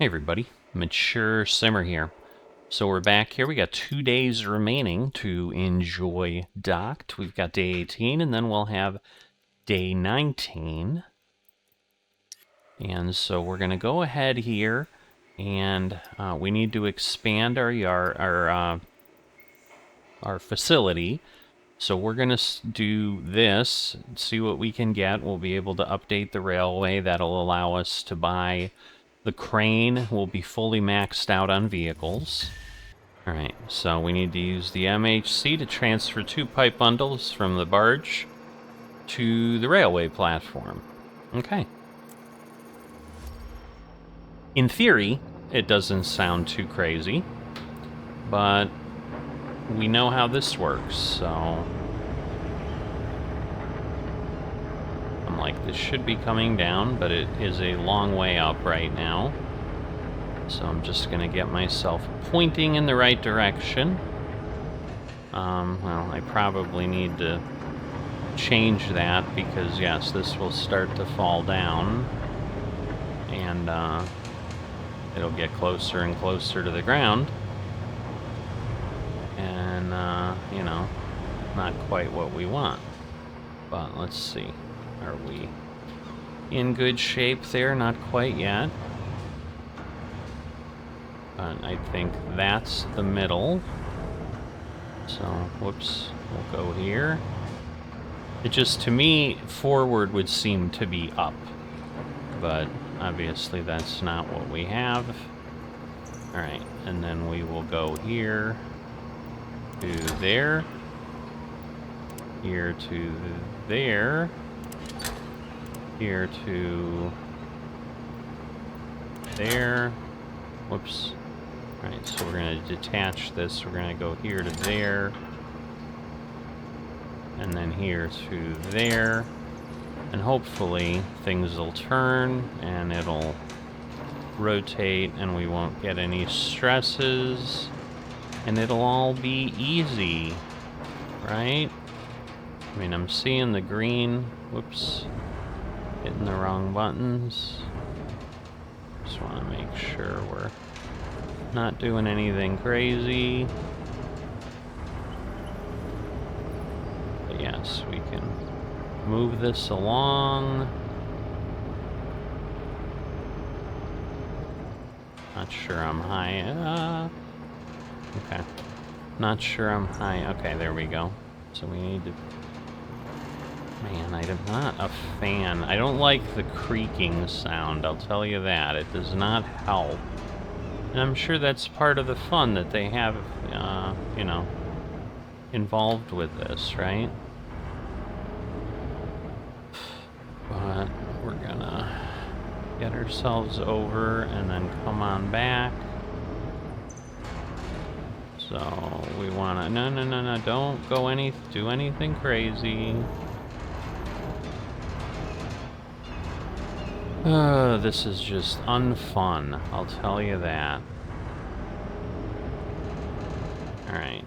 Hey everybody, Mature Simmer here. So we're back here. We got 2 days remaining to enjoy Docked. We've got day 18 and then we'll have day 19. And so we're going to go ahead here and we need to expand our yard, our facility. So we're going to do this, see what we can get. We'll be able to update the railway. That'll allow us to buy the crane. Will be fully maxed out on vehicles. Alright, so we need to use the MHC to transfer 2 pipe bundles from the barge to the railway platform. Okay. In theory, it doesn't sound too crazy, but we know how this works, so I'm like, this should be coming down, but it is a long way up right now. So I'm just gonna get myself pointing in the right direction. Well, I probably need to change that because, yes, this will start to fall down. And it'll get closer and closer to the ground. And, you know, not quite what we want. But let's see. Are we in good shape there? Not quite yet. But I think that's the middle. So, whoops, we'll go here. It just, to me, forward would seem to be up. But obviously that's not what we have. Alright, and then we will go here to there. Here to there. Here to there. Whoops. Alright, so we're going to detach this. We're going to go here to there. And then here to there. And hopefully things will turn and it'll rotate and we won't get any stresses. And it'll all be easy. Right? I mean, I'm seeing the green. Whoops. Hitting the wrong buttons. Just want to make sure we're not doing anything crazy. But yes, we can move this along. Not sure I'm high. Okay. Not sure I'm high. Okay, there we go. So we need to... Man, I'm not a fan. I don't like the creaking sound, I'll tell you that. It does not help. And I'm sure that's part of the fun that they have, you know, involved with this, right? But we're gonna get ourselves over and then come on back. So we wanna, no, don't go do anything crazy. This is just unfun, I'll tell you that. Alright.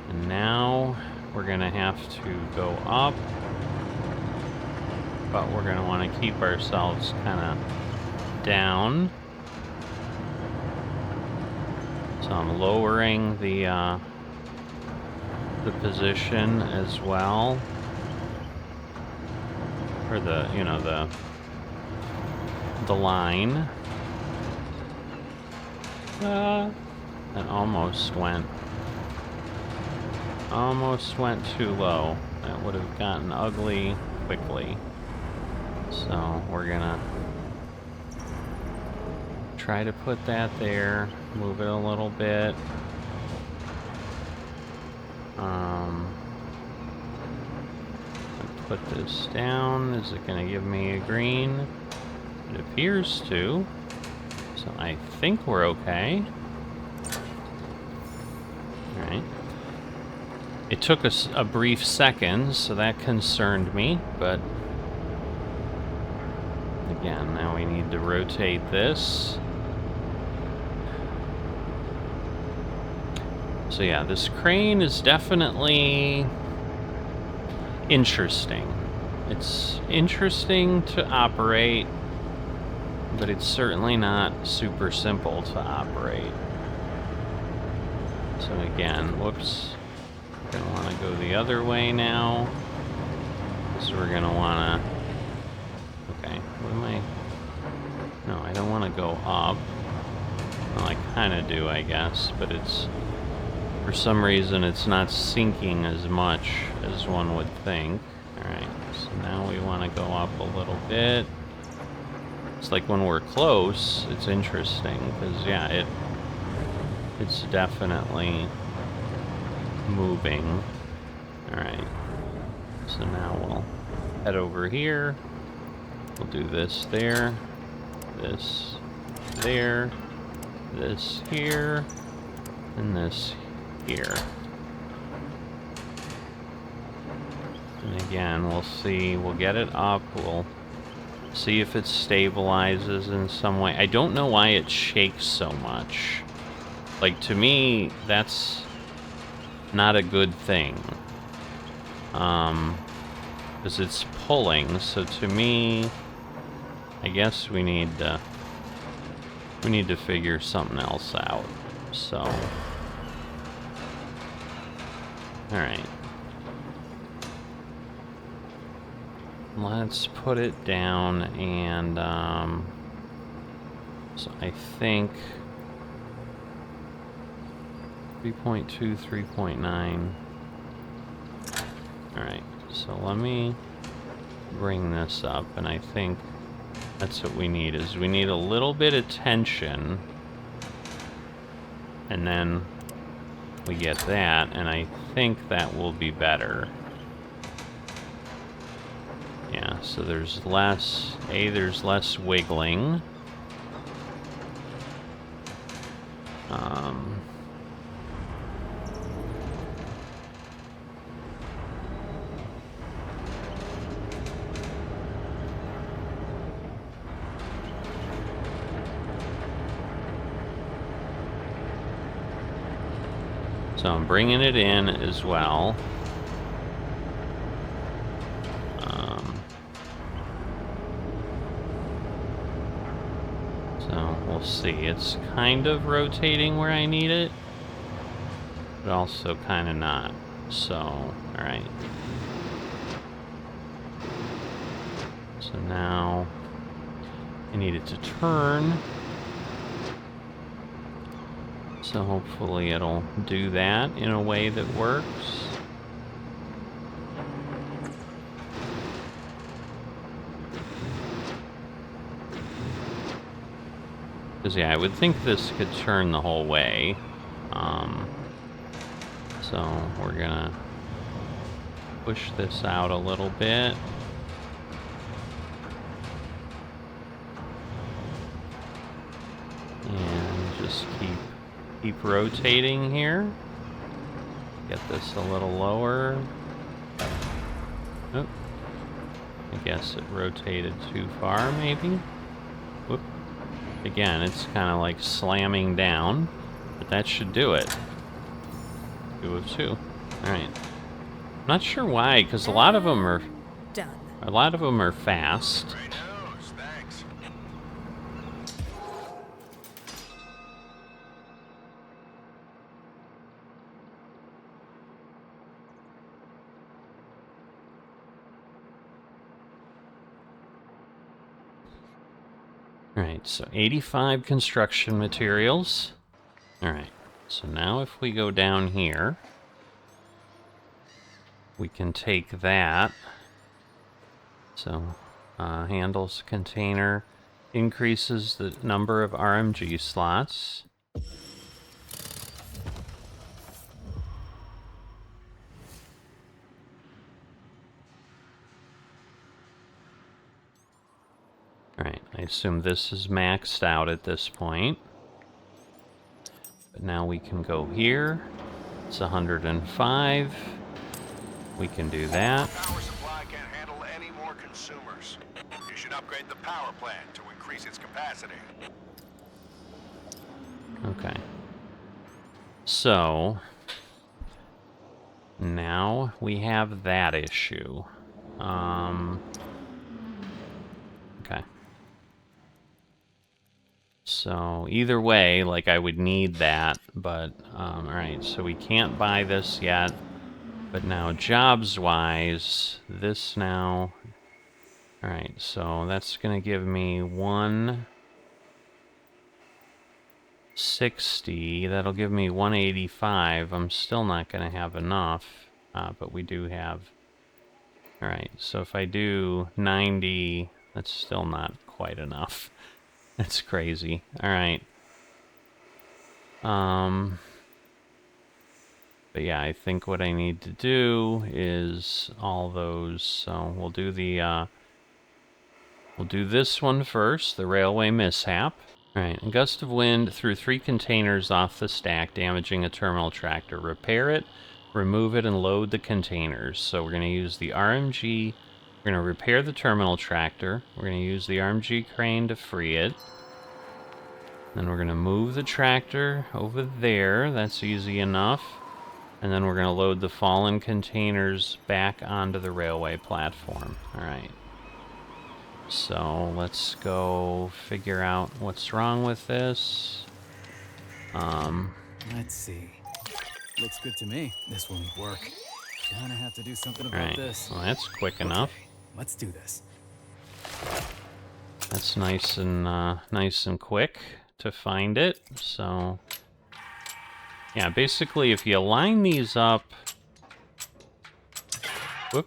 And now we're gonna have to go up. But we're gonna want to keep ourselves kind of down. So I'm lowering the position as well. Or the, you know, the line. That almost went too low. That would have gotten ugly quickly. So we're gonna try to put that there, move it a little bit. Put this down. Is it gonna give me a green? It appears to. So I think we're okay. Alright. It took us a brief second, so that concerned me, but again, now we need to rotate this. So yeah, this crane is definitely interesting. It's interesting to operate, but it's certainly not super simple to operate. So again, whoops, we're gonna want to go the other way now, because we're gonna want to, okay, what am I, no, I don't want to go up. Well, I kind of do, I guess, but it's, for some reason, it's not sinking as much as one would think. Alright, so now we want to go up a little bit. It's like when we're close, it's interesting, because, yeah, it's definitely moving. Alright, so now we'll head over here. We'll do this there, this there, this here, and this here. And again, we'll see, we'll get it up, we'll see if it stabilizes in some way. I don't know why it shakes so much. Like, to me, that's not a good thing. Because it's pulling, so to me, I guess we need to figure something else out. So, alright. Let's put it down, and so I think 3.2, 3.9. Alright, so let me bring this up, and I think that's what we need, is we need a little bit of tension, and then we get that, and I think that will be better. Yeah, so there's less, there's less wiggling. So I'm bringing it in as well. So we'll see. It's kind of rotating where I need it, but also kind of not. So, alright. So now I need it to turn. So hopefully it'll do that in a way that works. Because, yeah, I would think this could turn the whole way. So we're gonna push this out a little bit. And just keep rotating here. Get this a little lower. Oh, I guess it rotated too far, maybe. Whoop. Again, it's kind of like slamming down, but that should do it. 2 of 2. All right. Not sure why, because a lot of them are fast. Alright, so 85 construction materials. Alright, so now if we go down here, we can take that. So, handles container, increases the number of RMG slots. Alright, I assume this is maxed out at this point. But now we can go here. It's 105. We can do that. Power supply can't handle any more consumers. You should upgrade the power plant to increase its capacity. Okay. So, now we have that issue. Okay. So either way, like, I would need that, but, alright, so we can't buy this yet. But now, jobs-wise, this now... Alright, so that's gonna give me 160. That'll give me 185. I'm still not gonna have enough, but we do have... Alright, so if I do 90, that's still not quite enough. That's crazy. Alright. But yeah, I think what I need to do is all those. So we'll do the, we'll do this one first, the railway mishap. Alright, a gust of wind threw 3 containers off the stack, damaging a terminal tractor. Repair it, remove it, and load the containers. So we're going to use the RMG. We're going to repair the terminal tractor. We're going to use the RMG crane to free it. Then we're going to move the tractor over there. That's easy enough. And then we're going to load the fallen containers back onto the railway platform. Alright. So let's go figure out what's wrong with this. Let's see. Looks good to me. This won't work. Gonna have to do something about this. Well, that's quick enough. Let's do this. That's nice and quick to find it. So yeah, basically if you line these up... Whoop.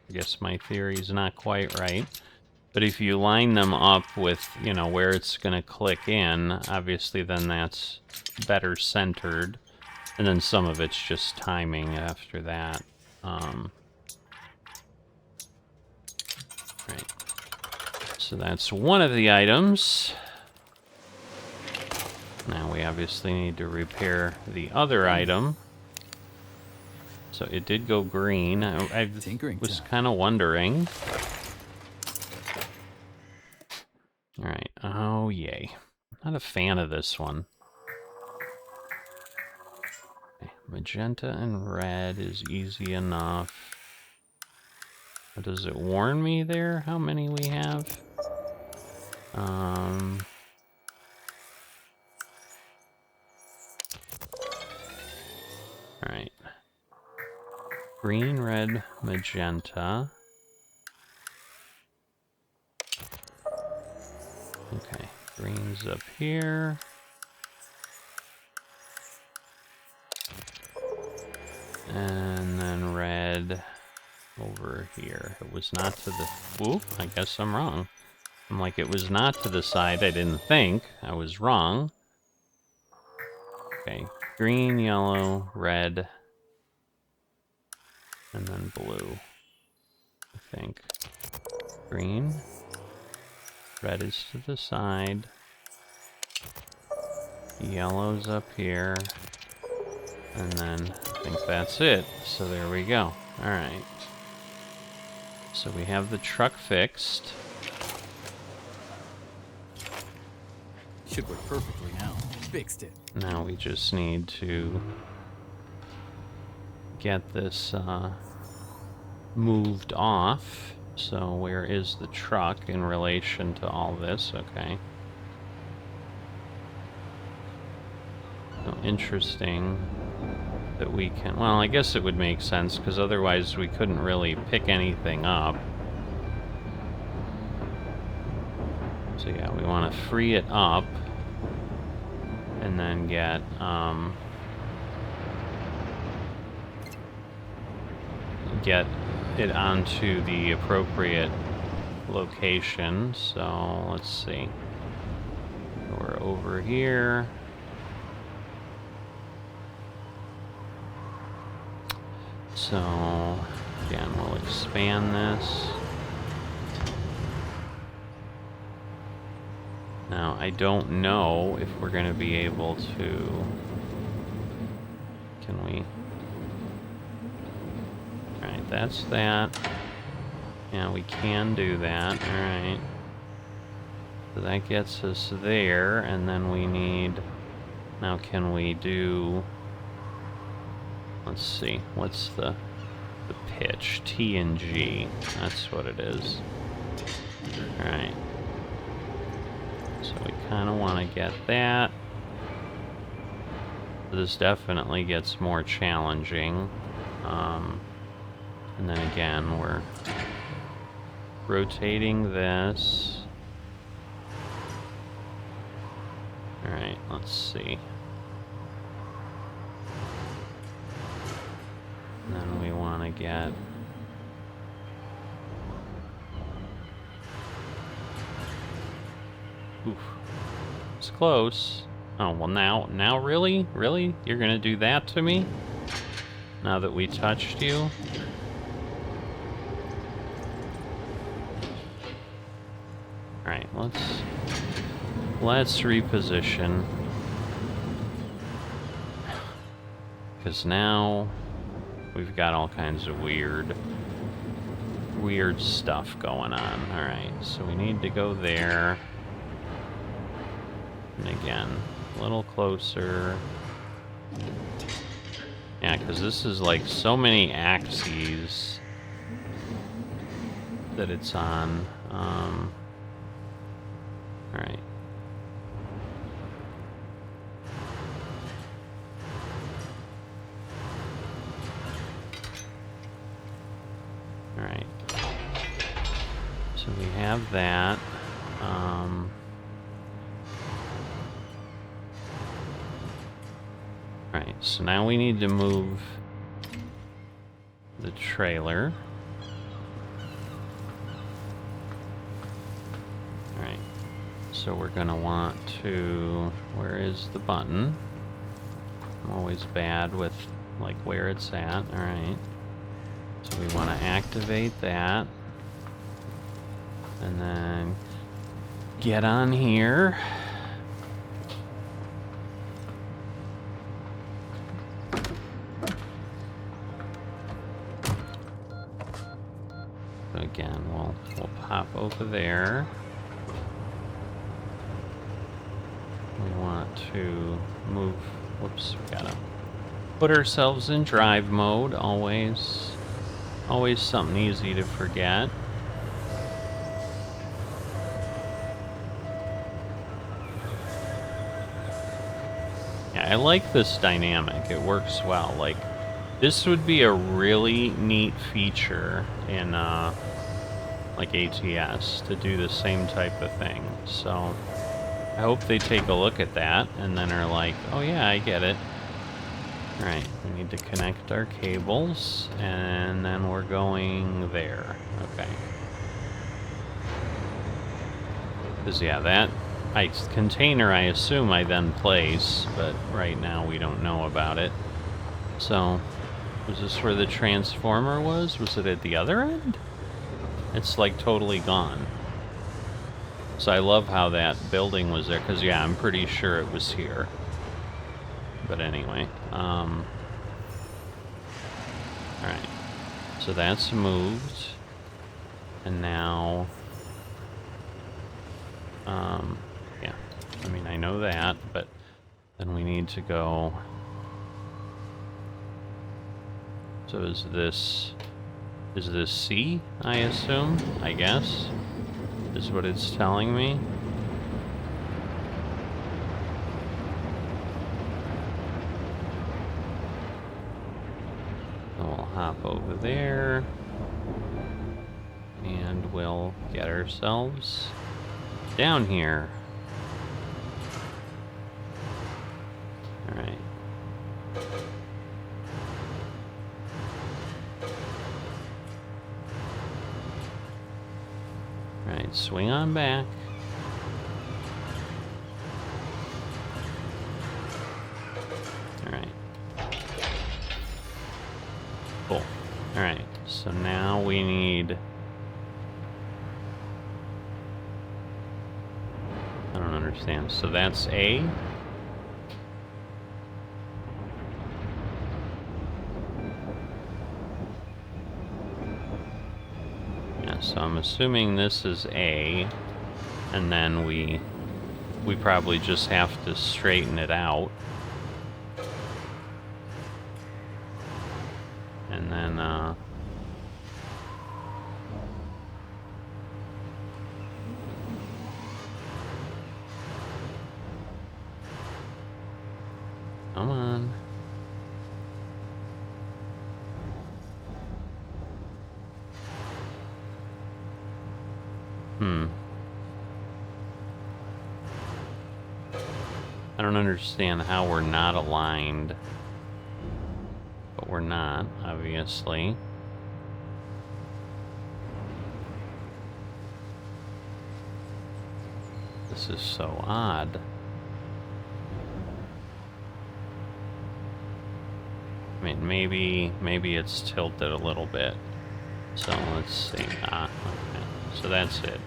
I guess my theory's not quite right. But if you line them up with, you know, where it's going to click in, obviously then that's better centered. And then some of it's just timing after that. Right. So that's one of the items. Now we obviously need to repair the other item. So it did go green. I was kind of wondering. Alright, oh yay. Not a fan of this one. Okay, magenta and red is easy enough. Does it warn me there how many we have? Alright. Green, red, magenta. Okay, green's up here. And then red over here. It was not to the... Whoop, I guess I'm wrong. I'm like, it was not to the side. I didn't think. I was wrong. Okay, green, yellow, red, and then blue. I think. Green. Red is to the side. Yellow's up here. And then I think that's it. So there we go. Alright. So we have the truck fixed. Should work perfectly now. Fixed it. Now we just need to get this moved off. So where is the truck in relation to all this? Okay. So interesting that we can... Well, I guess it would make sense, because otherwise we couldn't really pick anything up. So yeah, we want to free it up. And then get, get it onto the appropriate location. So let's see. We're over here. So again, we'll expand this. Now, I don't know if we're going to be able to... Can we... Alright, that's that. Yeah, we can do that. Alright. So that gets us there, and then we need... Now, can we do... Let's see, what's the pitch? T and G. That's what it is. Alright. So we kind of want to get that. This definitely gets more challenging. And then again, we're rotating this. Alright, let's see. And then we want to get... Oof. It's close. Oh, well now really? Really? You're gonna do that to me? Now that we touched you? Alright, let's reposition. Because now we've got all kinds of weird stuff going on. Alright, so we need to go there. And again, a little closer. Yeah, because this is like so many axes that it's on. Alright. Alright. So we have that. Alright, so now we need to move the trailer. Alright, so we're gonna want to... Where is the button? I'm always bad with, like, where it's at. Alright. So we want to activate that. And then get on here. So again, we'll pop over there. We want to move. Whoops, we gotta put ourselves in drive mode. Always something easy to forget. Yeah, I like this dynamic. It works well. Like, this would be a really neat feature in like ATS to do the same type of thing. So I hope they take a look at that and then are like, oh yeah, I get it. Alright, we need to connect our cables, and then we're going there. Okay. Because, yeah, that container I assume I then place, but right now we don't know about it. So, was this where the transformer was? Was it at the other end? It's like totally gone. So I love how that building was there, because, yeah, I'm pretty sure it was here. But anyway, alright, so that's moved, and now, yeah, I mean, I know that, but then we need to go, so is this C, I assume, I guess, is what it's telling me. Hop over there, and we'll get ourselves down here. Alright. Alright, swing on back. Alright. Cool. Alright, so now we need... I don't understand. So that's A? Yeah, so I'm assuming this is A, and then we probably just have to straighten it out. And then, Come on. I don't understand how we're not aligned. But we're not, obviously. This is so odd. I mean, maybe it's tilted a little bit. So let's see. Okay. So that's it.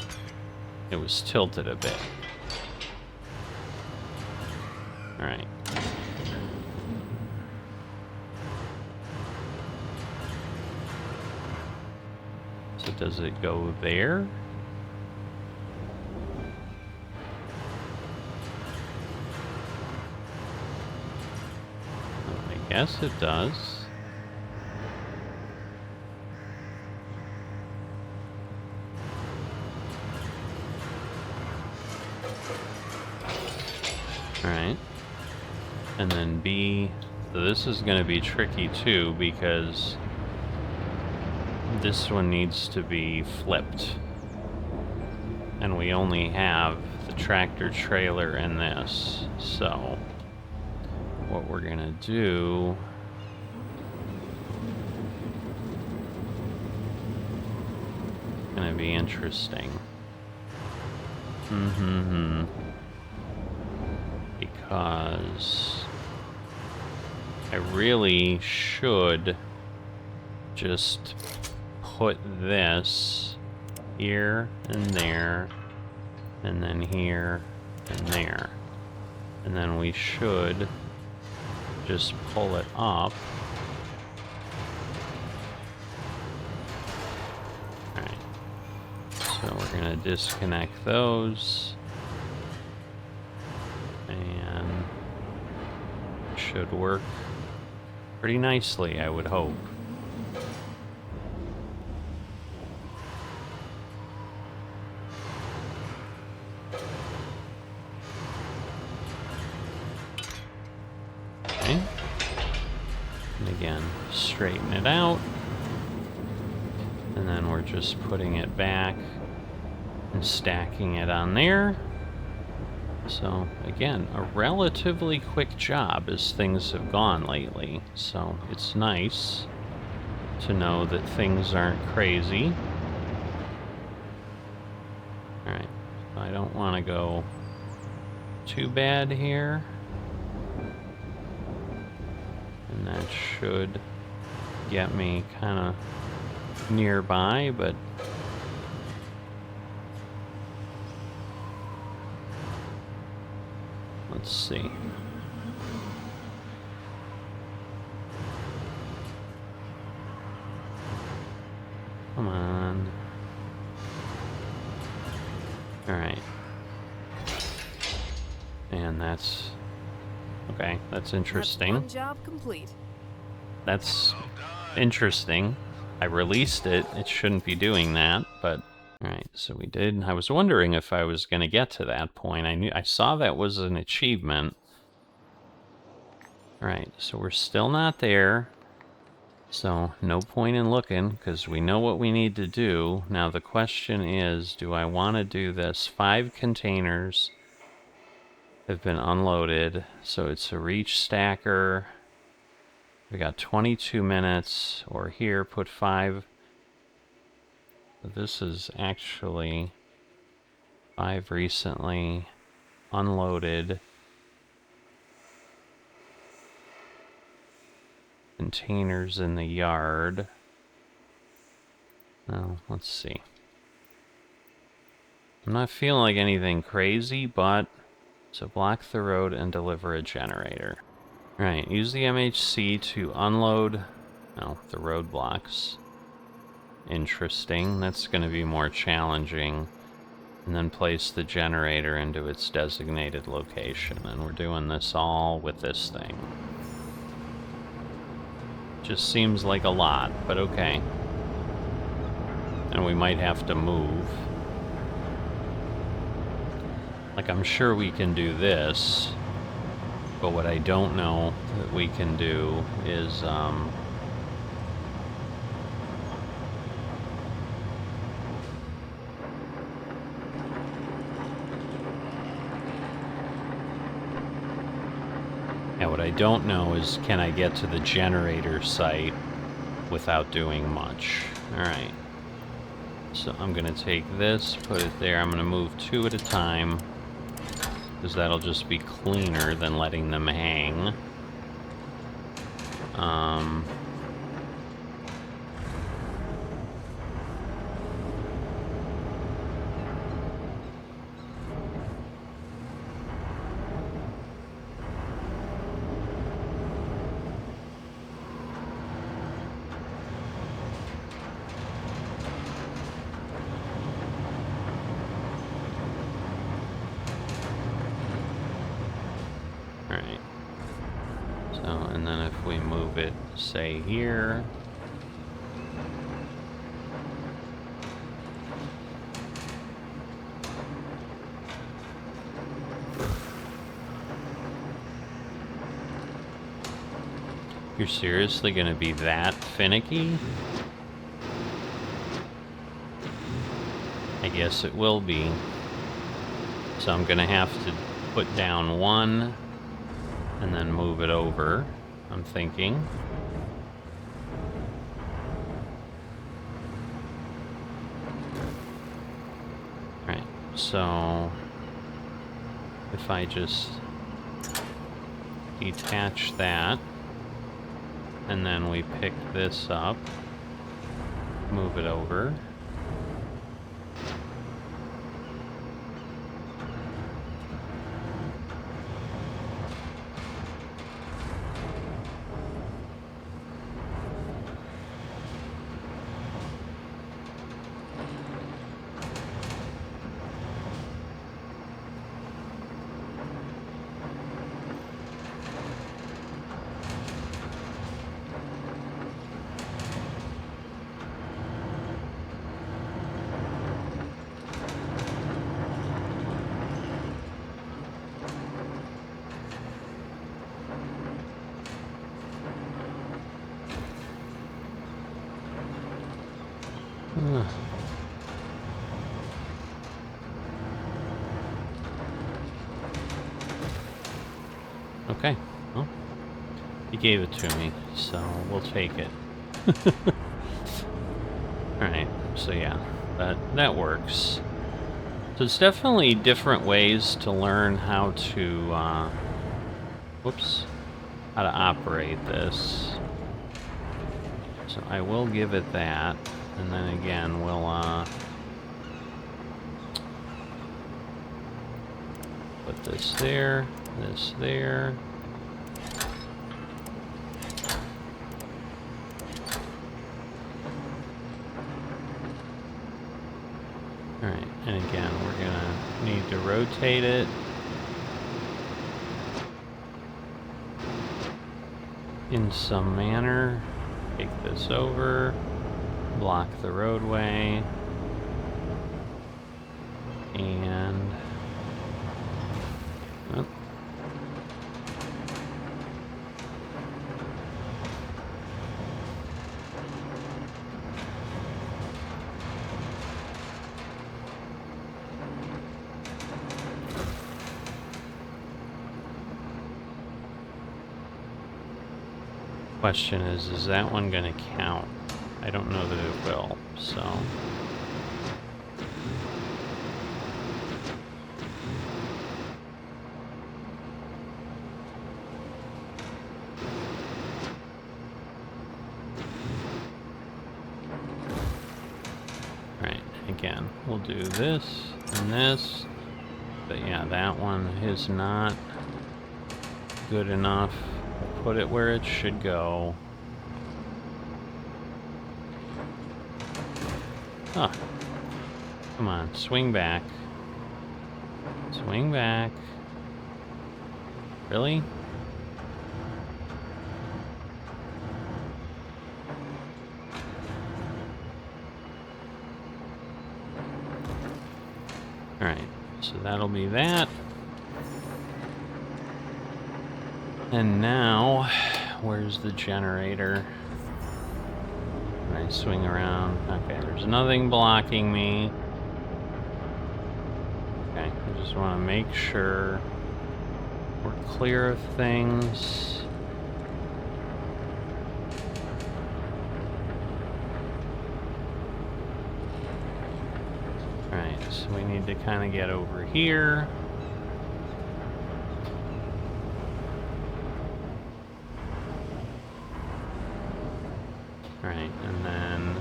It was tilted a bit. Alright. So does it go there? I guess it does. Alright. And then B, so this is going to be tricky too because this one needs to be flipped. And we only have the tractor trailer and this. So what we're going to do is going to be interesting. Because I really should just put this here and there, and then here and there. And then we should just pull it up. Alright. So we're gonna disconnect those. And should work pretty nicely, I would hope. Okay. And again, straighten it out. And then we're just putting it back and stacking it on there. So, again, a relatively quick job as things have gone lately. So, it's nice to know that things aren't crazy. Alright, I don't want to go too bad here. And that should get me kind of nearby, but let's see. Come on. Alright. And that's... okay, that's interesting. That's one job complete. That's interesting. I released it. It shouldn't be doing that, but... Alright, so we did. I was wondering if I was going to get to that point. I saw that was an achievement. Alright, so we're still not there. So, no point in looking, because we know what we need to do. Now the question is, do I want to do this? 5 containers have been unloaded, so it's a reach stacker. We got 22 minutes, or here, put 5. This is actually 5 recently unloaded containers in the yard. Now, let's see. I'm not feeling like anything crazy, but so block the road and deliver a generator. Right, use the MHC to unload the roadblocks. Interesting. That's going to be more challenging. And then place the generator into its designated location. And we're doing this all with this thing. Just seems like a lot, but okay. And we might have to move. Like, I'm sure we can do this. But what I don't know that we can do is, yeah, what I don't know is, can I get to the generator site without doing much? Alright. So I'm gonna take this, put it there. I'm gonna move 2 at a time, because that'll just be cleaner than letting them hang. Alright. So, and then if we move it, say, here. You're seriously gonna be that finicky? I guess it will be. So I'm gonna have to put down 1 and then move it over, I'm thinking. Right, so if I just detach that, and then we pick this up, move it over. Okay, well, he gave it to me, so we'll take it. Alright, so yeah, that works. So it's definitely different ways to learn how to, how to operate this. So I will give it that, and then again, we'll, put this there, this there. Alright, and again, we're gonna need to rotate it. In some manner. Take this over, block the roadway, and... oh. Question is that one gonna count? I don't know that it will, so... Right, again, we'll do this and this, but yeah, that one is not good enough. Put it where it should go. Huh. Come on, swing back. Swing back. Really? Alright, so that'll be that. And now, where's the generator? Can I swing around? Okay, there's nothing blocking me. Okay, I just want to make sure we're clear of things. Alright, so we need to kind of get over here. Alright, and then...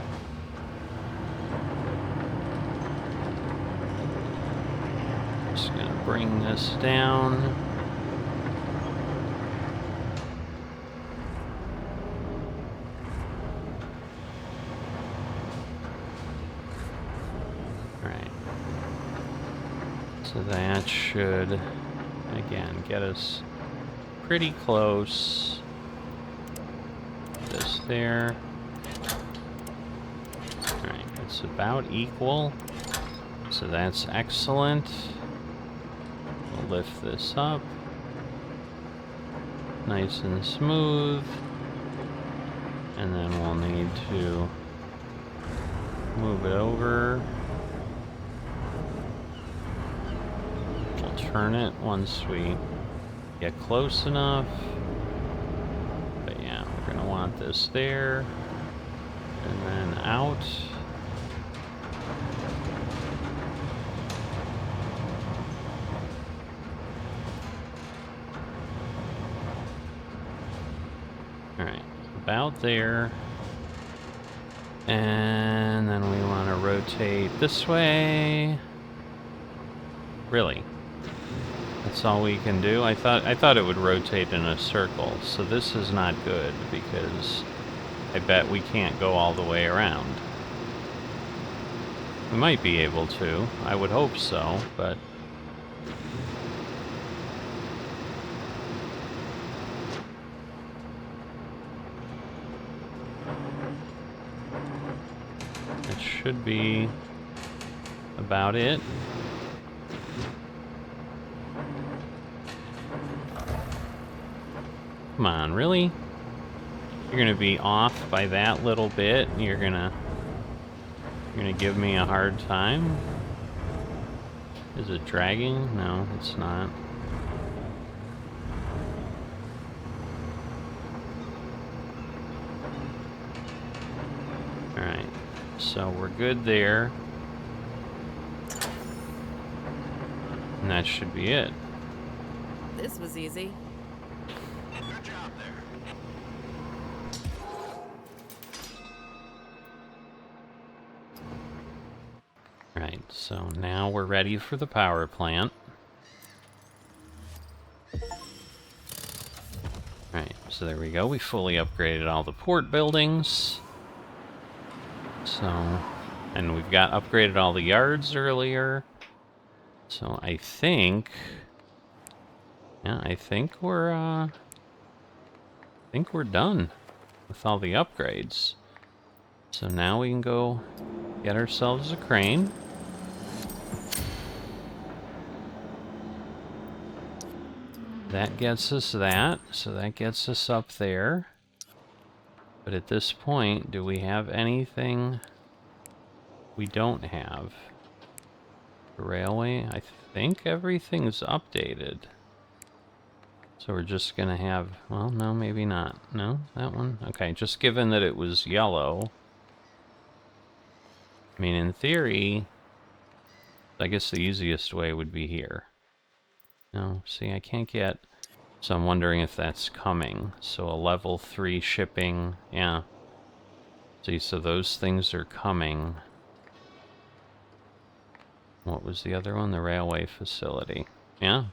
just gonna bring this down. Alright. So that should, again, get us pretty close. This there. Alright, it's about equal. So that's excellent. We'll lift this up. Nice and smooth. And then we'll need to move it over. We'll turn it once we get close enough. But yeah, we're gonna want this there. And then out. Alright, about there. And then we want to rotate this way. Really? That's all we can do? I thought it would rotate in a circle, so this is not good because I bet we can't go all the way around. We might be able to. I would hope so, but... it should be about it. Come on, really? You're gonna be off by that little bit? You're gonna give me a hard time? Is it dragging? No, it's not. Alright, so we're good there. And that should be it. This was easy. Good job there. Right, so now we're ready for the power plant. Right, so there we go. We fully upgraded all the port buildings. So, and we've got upgraded all the yards earlier. So I think, yeah, I think we're done with all the upgrades. So now we can go get ourselves a crane. That gets us that, so that gets us up there. But at this point, do we have anything we don't have? The railway, I think everything's updated. So we're just gonna have, well, no, maybe not. No, that one? Okay, just given that it was yellow. I mean, in theory, I guess the easiest way would be here. No, see, I can't get... So I'm wondering if that's coming. So a level 3 shipping, yeah. See, so those things are coming. What was the other one? The railway facility. Yeah.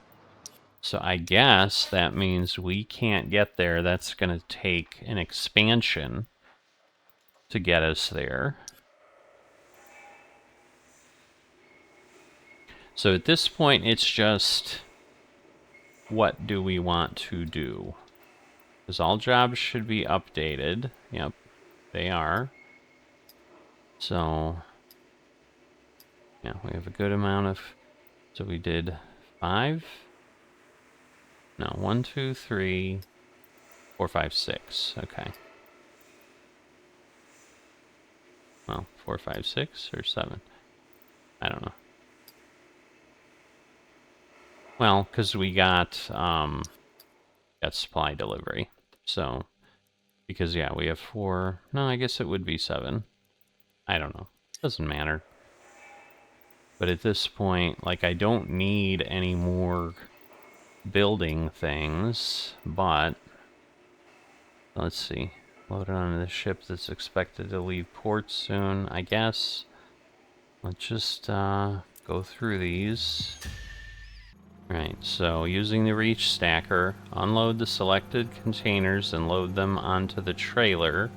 So I guess that means we can't get there. That's going to take an expansion to get us there. So at this point, it's just... what do we want to do? Because all jobs should be updated. Yep, they are. So, yeah, we have a good amount of... So we did 5? No, 1, 2, 3, 4, 5, 6. Okay. Well, 4, 5, 6 or 7. I don't know. Well, because we got supply delivery. So, because, yeah, we have 4. No, I guess it would be 7. I don't know. Doesn't matter. But at this point, like, I don't need any more building things, but let's see. Load it onto the ship that's expected to leave port soon, I guess. Let's just go through these. Right, so using the reach stacker, unload the selected containers and load them onto the trailer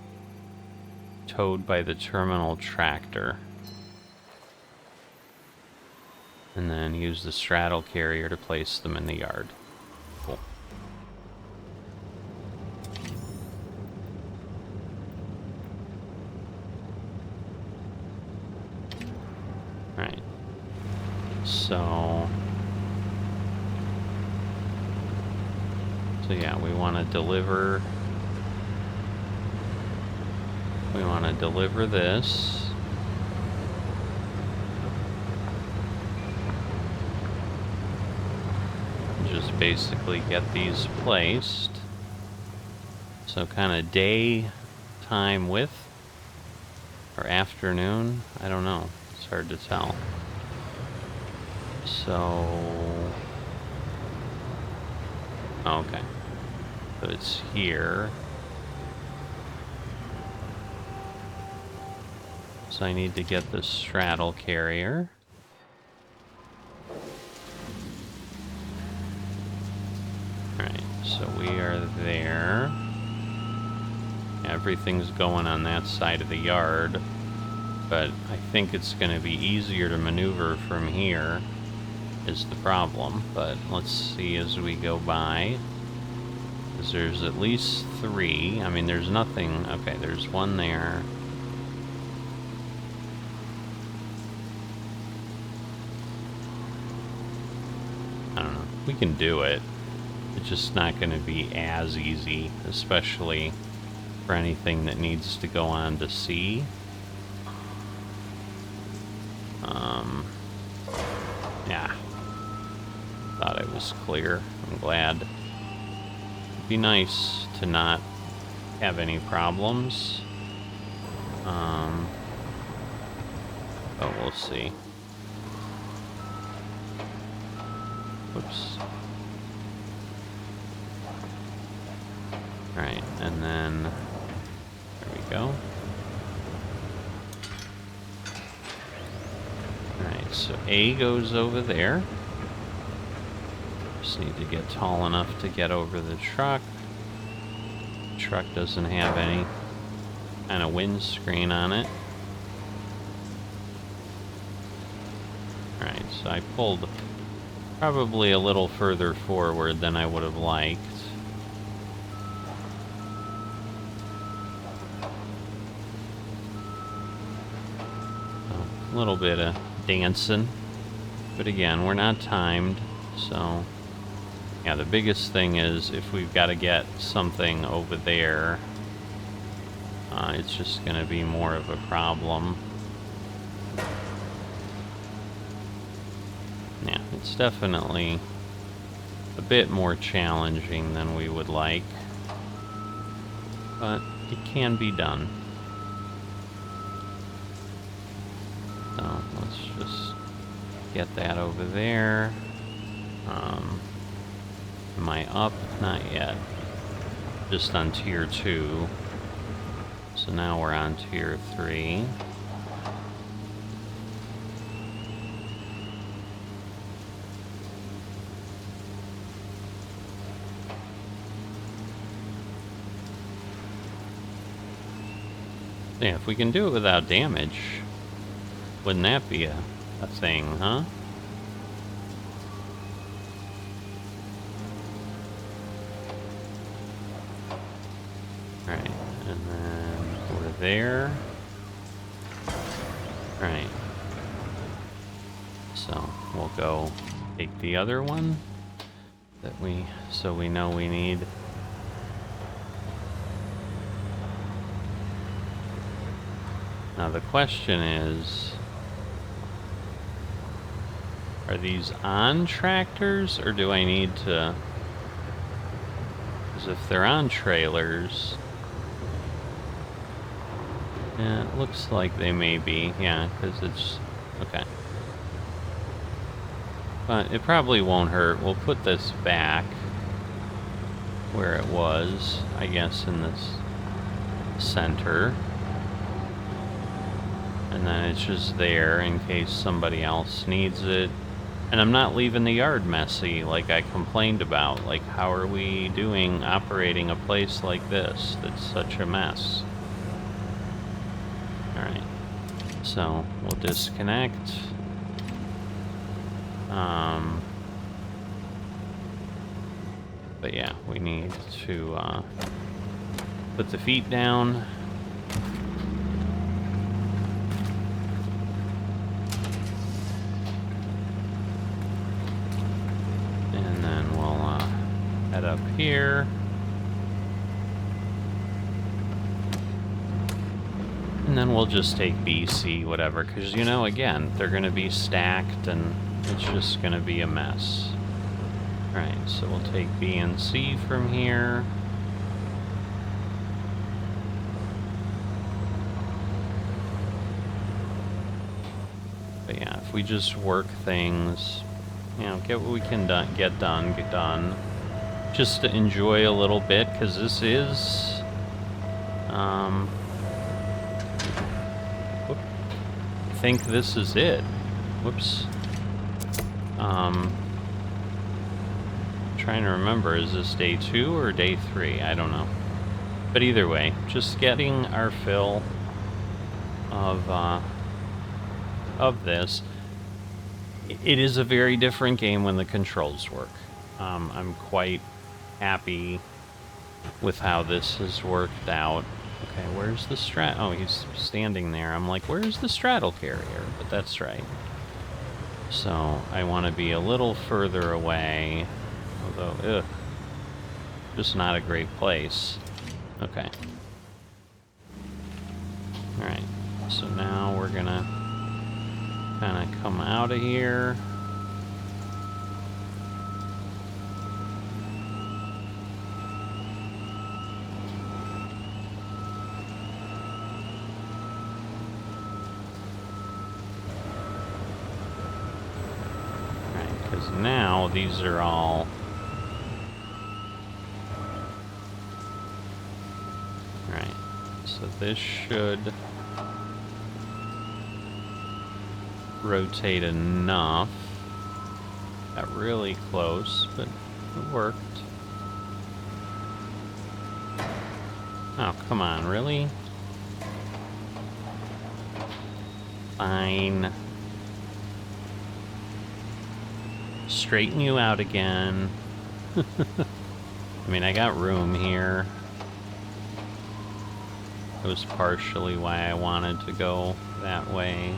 towed by the terminal tractor. And then use the straddle carrier to place them in the yard. Cool. Right. So yeah, we want to deliver this. Just basically get these placed. So kind of daytime with, or afternoon, I don't know. It's hard to tell. So, okay. So it's here. So I need to get the straddle carrier. Alright, so we are there. Everything's going on that side of the yard, but I think it's going to be easier to maneuver from here is the problem. But let's see as we go by. Because there's at least 3. I mean, there's nothing. Okay, there's one there. I don't know. We can do it. It's just not going to be as easy, especially for anything that needs to go on to sea. Yeah. Thought it was clear. I'm glad. It'd be nice to not have any problems. But we'll see. Whoops. Alright, and then there we go. Alright, so A goes over there. Just need to get tall enough to get over the truck. The truck doesn't have any kind of windscreen on it. Alright, so I pulled probably a little further forward than I would have liked. A little bit of dancing, but again, we're not timed, so yeah, the biggest thing is if we've got to get something over there, it's just going to be more of a problem. Yeah, it's definitely a bit more challenging than we would like, but it can be done. So let's just get that over there. Am I up? Not yet. Just on tier 2. So now we're on tier 3. Yeah, if we can do it without damage, wouldn't that be a thing, huh? Alright, and then we're there. Alright. So, we'll go take the other one. so we know we need. Now the question is, are these on tractors, or do I need to? Because if they're on trailers, yeah, it looks like they may be, yeah, because it's, okay. But it probably won't hurt. We'll put this back where it was, I guess, in this center. And then it's just there in case somebody else needs it. And I'm not leaving the yard messy like I complained about. Like, how are we doing operating a place like this that's such a mess? Alright. So, we'll disconnect. But yeah, we need to put the feet down. And then we'll head up here. And then we'll just take B, C, whatever, because, you know, again, they're going to be stacked and it's just going to be a mess. Alright, so we'll take B and C from here. But yeah, if we just work things, you know, get what we can get done. Just to enjoy a little bit, because this is... I think this is it. Whoops. Trying to remember, is this day 2 or day 3? I don't know. But either way, just getting our fill of this. It is a very different game when the controls work. I'm quite happy with how this has worked out. Okay, where's the oh, he's standing there. I'm like, where's the straddle carrier? But that's right. So I want to be a little further away, although, just not a great place. Okay. Alright, so now we're gonna kind of come out of here. Because now these are all... Right, so this should rotate enough. Got really close, but it worked. Oh, come on, really? Fine. Straighten you out again. I mean, I got room here. It was partially why I wanted to go that way.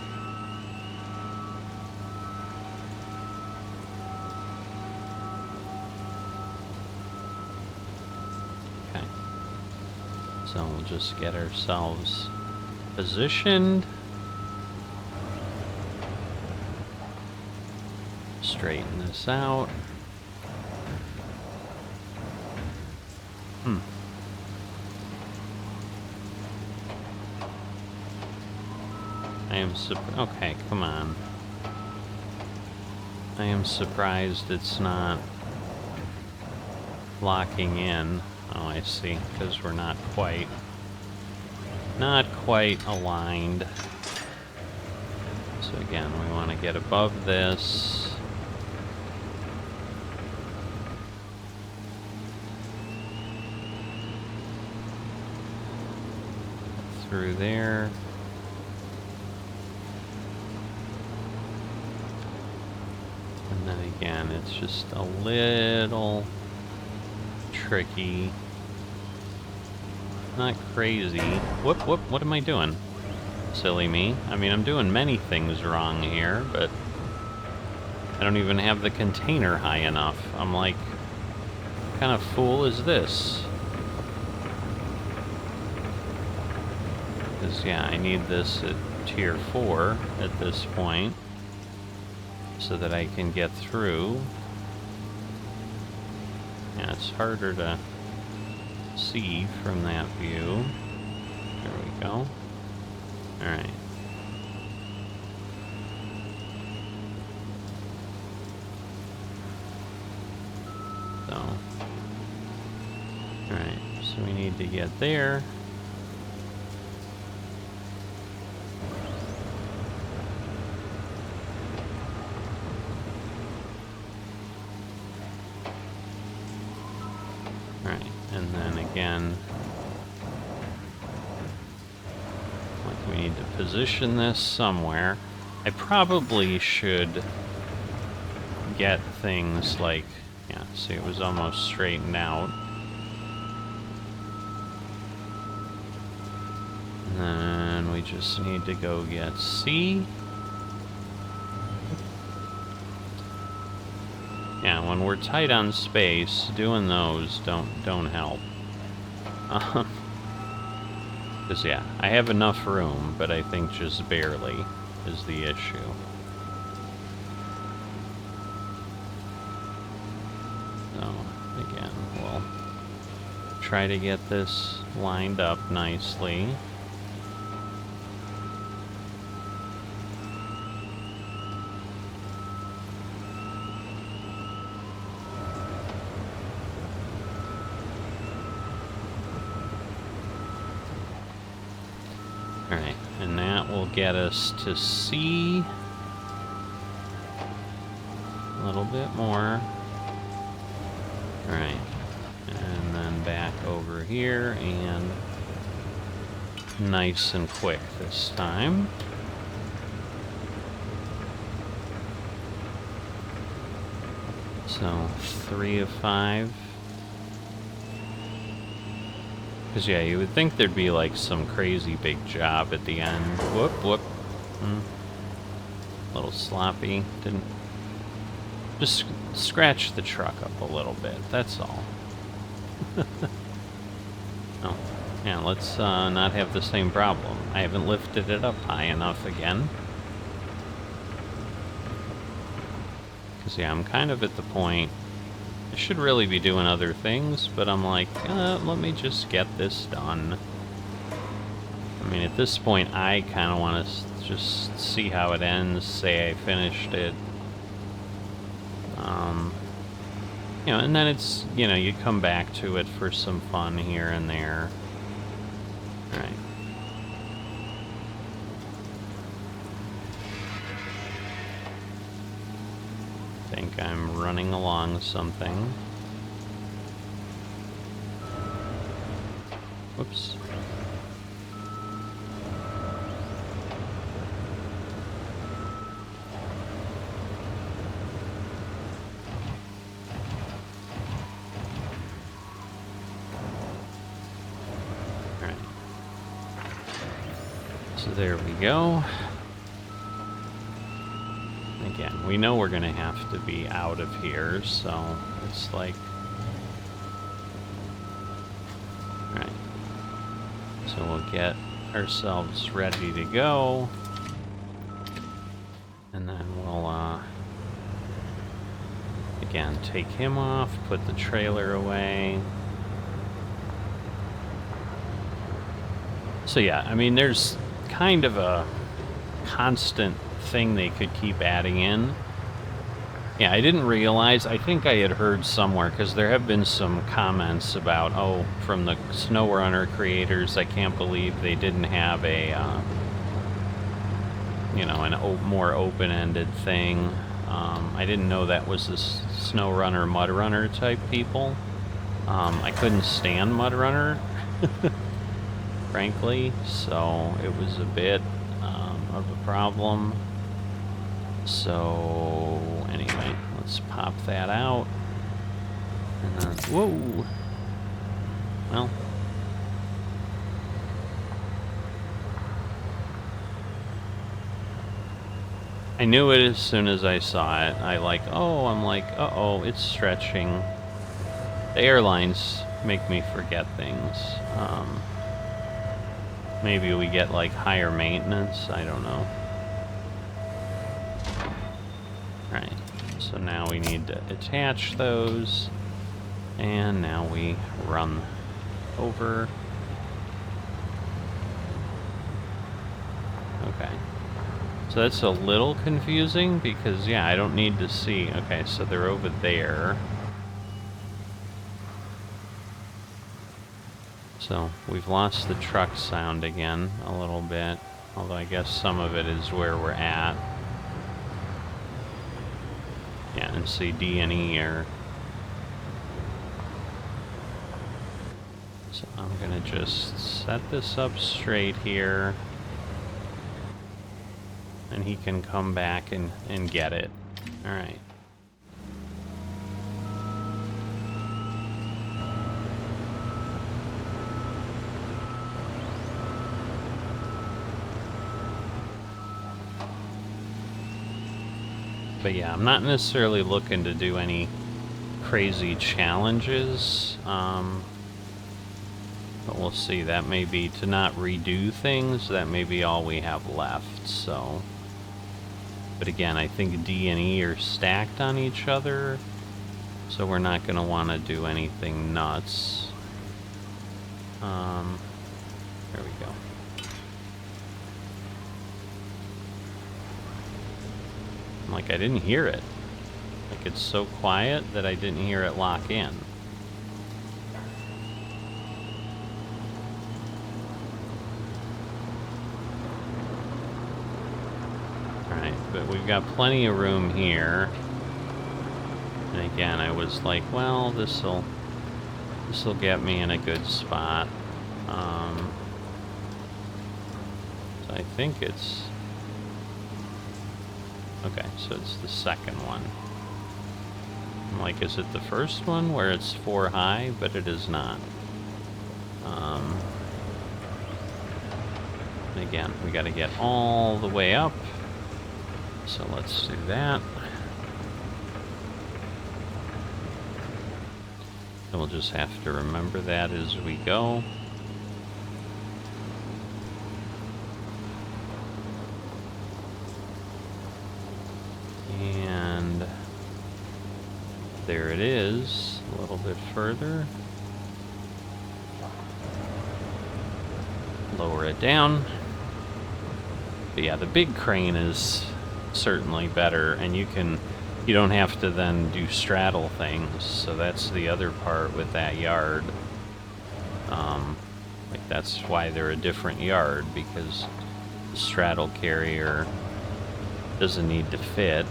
Okay. So we'll just get ourselves positioned. Straighten this out. I am okay, come on. I am surprised it's not locking in. Oh, I see, because we're not quite aligned. So again, we want to get above this. Through there. And then again, it's just a little tricky. Not crazy. Whoop, what am I doing? Silly me. I mean, I'm doing many things wrong here, but I don't even have the container high enough. I'm like kind of fool is this? Because, yeah, I need this at tier 4 at this point so that I can get through. Yeah, it's harder to see from that view. There we go. Alright. So. Alright, so we need to get there. Alright, and then again, like we need to position this somewhere. I probably should get things like, yeah, see, it was almost straightened out. And then we just need to go get C. Yeah, when we're tight on space, doing those don't help. Because, yeah, I have enough room, but I think just barely is the issue. So, again, we'll try to get this lined up nicely. Alright, and that will get us to C. A little bit more. Alright, and then back over here, and nice and quick this time. So, 3 of 5. Because, yeah, you would think there'd be, like, some crazy big job at the end. Whoop, whoop. A little sloppy. Didn't... Just scratch the truck up a little bit, that's all. Oh, yeah, let's not have the same problem. I haven't lifted it up high enough again. Because, yeah, I'm kind of at the point... I should really be doing other things, but I'm like, let me just get this done. I mean, at this point, I kind of want to just see how it ends, say I finished it. You know, and then it's, you know, you come back to it for some fun here and there. Alright. I think I'm running along something. Whoops. Alright. So there we go. Again, we know we're gonna have to be out of here, so it's like... Right. So we'll get ourselves ready to go. And then we'll, again, take him off, put the trailer away. So yeah, I mean, there's kind of a constant thing they could keep adding in. Yeah, I didn't realize, I think I had heard somewhere, because there have been some comments about, oh, from the SnowRunner creators, I can't believe they didn't have a, you know, an more open-ended thing. I didn't know that was the SnowRunner, MudRunner type people. I couldn't stand MudRunner, frankly, so it was a bit of a problem. So, anyway, let's pop that out. And then, whoa! Well. I knew it as soon as I saw it. I'm like, uh-oh, it's stretching. The airlines make me forget things. Maybe we get like higher maintenance, I don't know. Right, so now we need to attach those, and now we run over. Okay, so that's a little confusing because, yeah, I don't need to see. Okay, so they're over there. So we've lost the truck sound again a little bit, although I guess some of it is where we're at. Yeah, and see D and E are... So I'm gonna just set this up straight here, and he can come back and get it. Alright. But yeah, I'm not necessarily looking to do any crazy challenges. But we'll see. That may be to not redo things. That may be all we have left, so... But again, I think D and E are stacked on each other, so we're not going to want to do anything nuts. There we go. Like, I didn't hear it. Like, it's so quiet that I didn't hear it lock in. Alright, but we've got plenty of room here. And again, I was like, well, this'll get me in a good spot. So I think it's... Okay, so it's the second one. I'm like, is it the first one where it's 4 high? But it is not. And again, we got to get all the way up. So let's do that. And we'll just have to remember that as we go. And there it is, a little bit further. Lower it down. But yeah, the big crane is certainly better, and you don't have to then do straddle things, so that's the other part with that yard. Like, that's why they're a different yard, because the straddle carrier doesn't need to fit.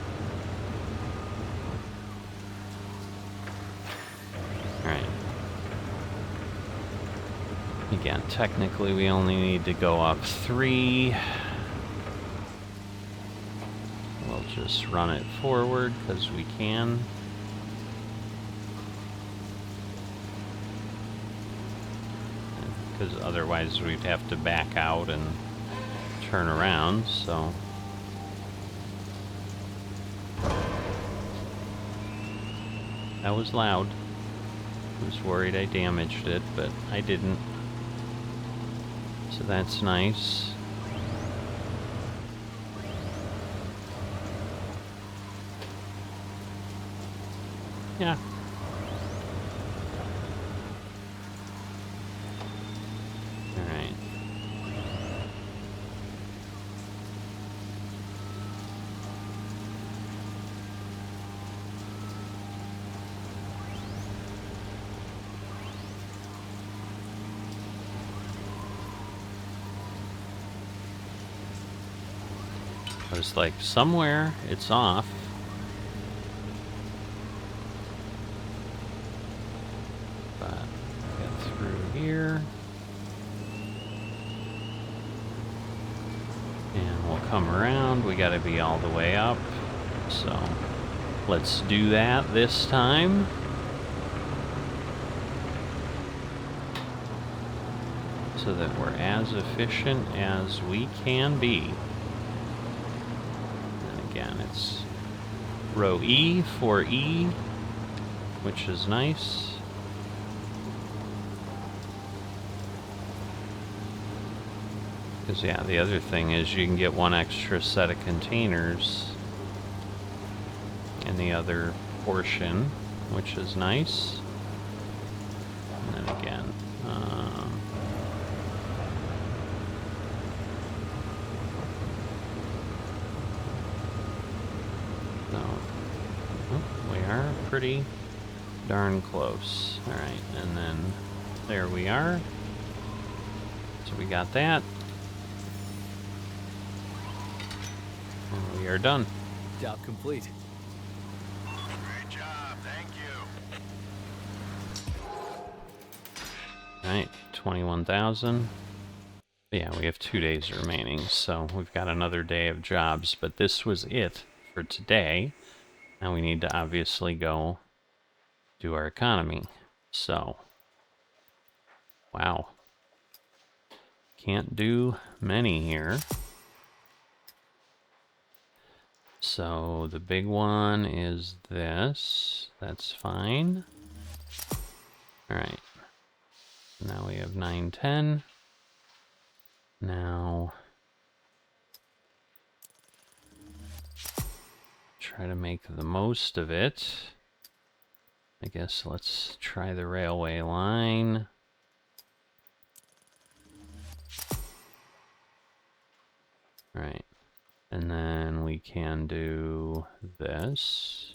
Alright. Again, technically we only need to go up 3. We'll just run it forward because we can. Because otherwise we'd have to back out and turn around, so... That was loud. I was worried I damaged it, but I didn't. So that's nice. Yeah. Alright. I was like, somewhere it's off. But get through here. And we'll come around. We gotta be all the way up. So let's do that this time. So that we're as efficient as we can be. Again, it's row E for E, which is nice. Because, yeah, the other thing is you can get one extra set of containers in the other portion, which is nice. And then again, so, oh, we are pretty darn close. All right, and then there we are. So we got that. And we are done. Job complete. Great job, thank you. All right, 21,000. Yeah, we have 2 days remaining, so we've got another day of jobs, but this was it for today. Now we need to obviously go do our economy. So, wow. Can't do many here. So the big one is this. That's fine. All right. Now we have 910. Now try to make the most of it. I guess let's try the railway line. All right. And then we can do this.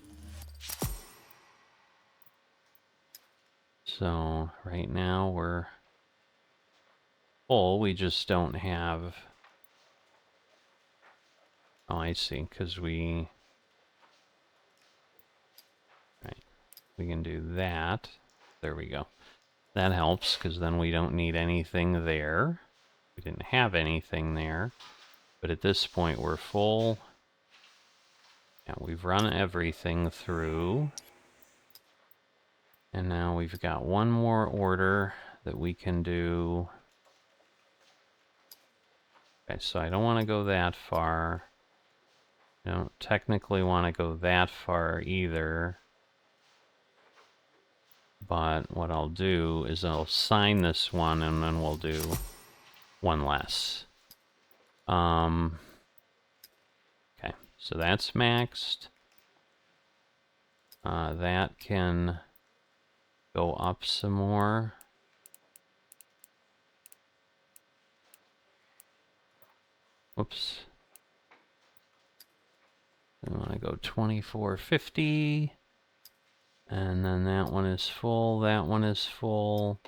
So right now we're full, we just don't have... Oh, I see, because we... Right, we can do that. There we go. That helps, because then we don't need anything there. We didn't have anything there. But at this point, we're full. Yeah, we've run everything through. And now we've got one more order that we can do. Okay, so I don't want to go that far. I don't technically want to go that far either. But what I'll do is I'll sign this one and then we'll do one less. Okay, so that's maxed. That can go up some more. Whoops. I want to go 2450. And then that one is full, that one is full.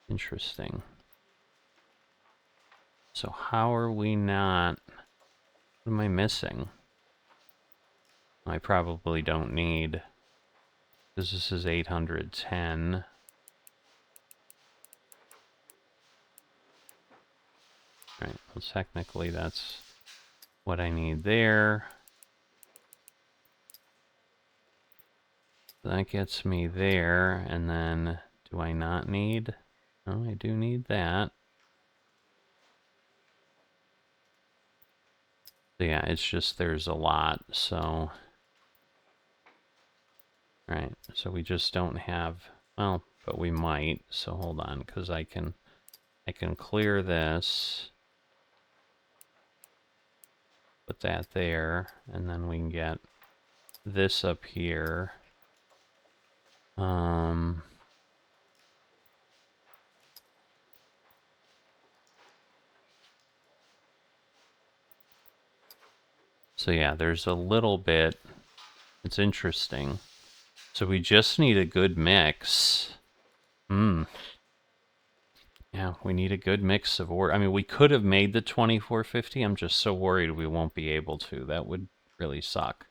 Interesting. So how are we not... What am I missing? I probably don't need... Because this is 810. Right, well technically that's what I need there. That gets me there, and then do I not need? Oh, I do need that. So yeah, it's just there's a lot, so... Right, so we just don't have... Well, but we might, so hold on, because I can clear this. Put that there, and then we can get this up here. So yeah, there's a little bit. It's interesting. So we just need a good mix. Yeah, we need a good mix of order. I mean, we could have made the 2450. I'm just so worried we won't be able to. That would really suck.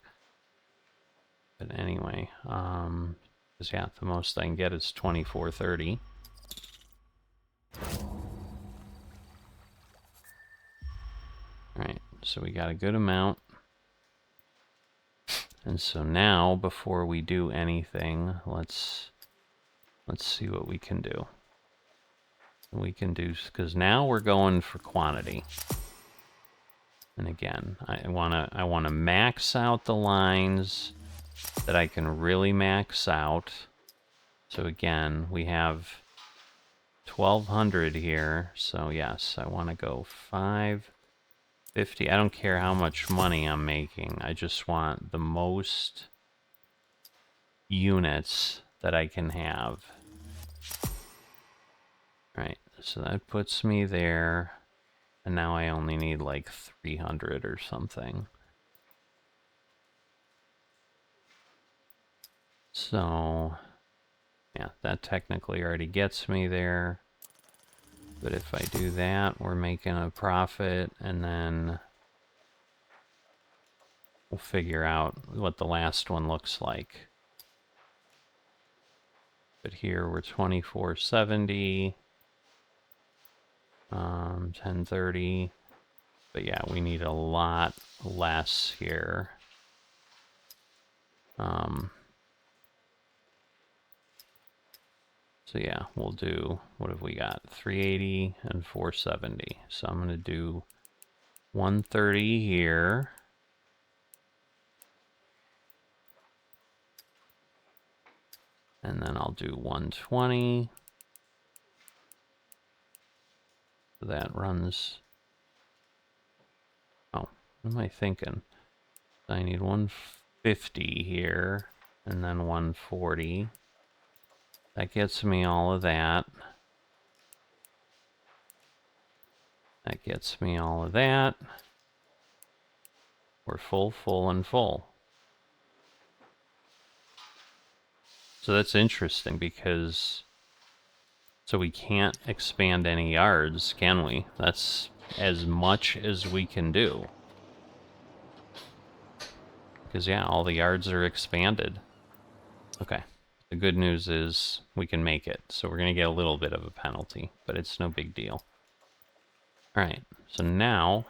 But anyway, because yeah, the most I can get is 2430. Alright, so we got a good amount. And so now, before we do anything, let's see what we can do. We can do, because now we're going for quantity. And again, I wanna max out the lines that I can really max out. So again, we have 1,200 here. So yes, I want to go 550. I don't care how much money I'm making. I just want the most units that I can have. Right, so that puts me there. And now I only need like 300 or something. So, yeah, that technically already gets me there. But if I do that, we're making a profit, and then we'll figure out what the last one looks like. But here we're 2470, 1030. But yeah, we need a lot less here. So yeah, we'll do, what have we got? 380 and 470. So I'm going to do 130 here. And then I'll do 120. So that runs... Oh, what am I thinking? I need 150 here, and then 140. That gets me all of that. That gets me all of that. We're full, full, and full. So that's interesting because... So we can't expand any yards, can we? That's as much as we can do. Because, yeah, all the yards are expanded. Okay. The good news is we can make it. So we're going to get a little bit of a penalty, but it's no big deal. Alright, so now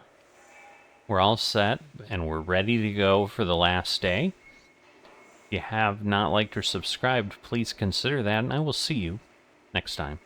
we're all set and we're ready to go for the last day. If you have not liked or subscribed, please consider that, and I will see you next time.